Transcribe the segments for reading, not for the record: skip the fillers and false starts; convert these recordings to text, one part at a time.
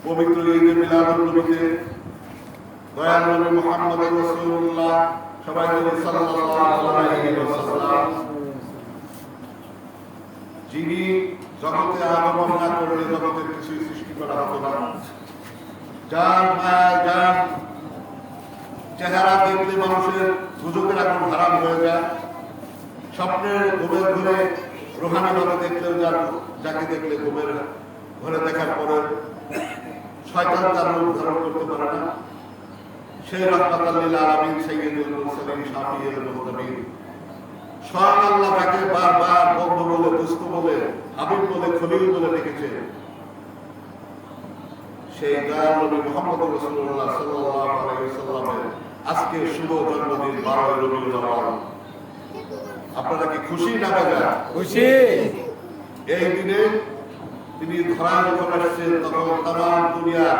পবিত্র ঈদে মিলাদুন নবীতে দয়াল নবী মুহাম্মদ রাসূলুল্লাহ সবাই বলি সাল্লাল্লাহু আলাইহি ওয়াসাল্লাম, যিনি জগতে আগমন না করলে জগতের কিছু সৃষ্টি করা হতো না, যার মায়া যার চেহারা দেখলে মানুষের গুজবের আগুন হারাম হয়ে যায়, স্বপ্নের ঘুমের ঘুরে রোহানিভাবে দেখলেও যাকে দেখলে ঘুমের ঘরে দেখার পরে শয়তান তার রূপ ধারণ করতে পারে না, সেই রাহমাতাল লিল আলামিন সাইয়্যিদুল মুরসালিন শাফিউল মুহতামিন স্বয়ং আল্লাহ তাকে বারবার বন্ধু বলে, দোস্ত বলে, হাবিব বলে, খলিল বলে ডেকেছে। সেই দয়াল নবী মুহাম্মদ রাসূলুল্লাহ সাল্লাল্লাহু আলাইহি ওয়াসাল্লামের আজকে শুভ জন্মদিন 12 রবিউল আউয়াল। আপনারা কি খুশি না বেজার? খুশি। এই দিনে তিনি ধরায় যখন আসছেন তখন তাম দুনিয়ার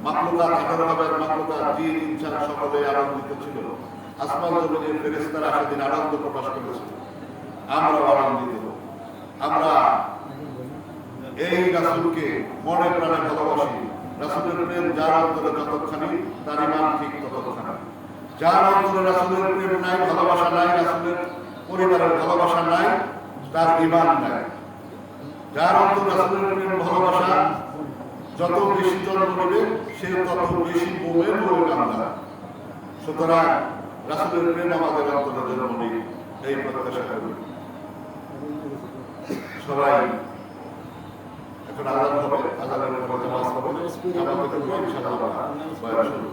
মাখলুকাত, 18,000 মাখলুকাত, জিন ইনসান সকলে আনন্দিত ছিল। আসমান জমিনের ফেরেশতারা সেদিন আনন্দ প্রকাশ করেছিল, আমরাও আনন্দিত। আমরা এই রাসূলকে মনে প্রাণে ভালোবাসি। রাসূলের প্রেম যার অন্তরে যতখানি, তার ঈমান ঠিক ততখানি। যার অন্তরে রাসূলের প্রেম নাই, ভালোবাসা নাই, রাসূলের পরিবারের ভালোবাসা নাই, তার ঈমান নাই। যার অন্তরে রাসূলের প্রেম ভালোবাসা যত বেশি জন্ম নেবে, সে তত বেশি বোমে বলে কান্দা। সুতরাং রাসূলের প্রেম আমাদের অন্তরে জন্ম নেই, এই প্রত্যাশা করি। সবাই এখন আজান হবে, আজানের পরে নামাজ হবে, আমাদের ইনশাআল্লাহ বয়ান শুরু।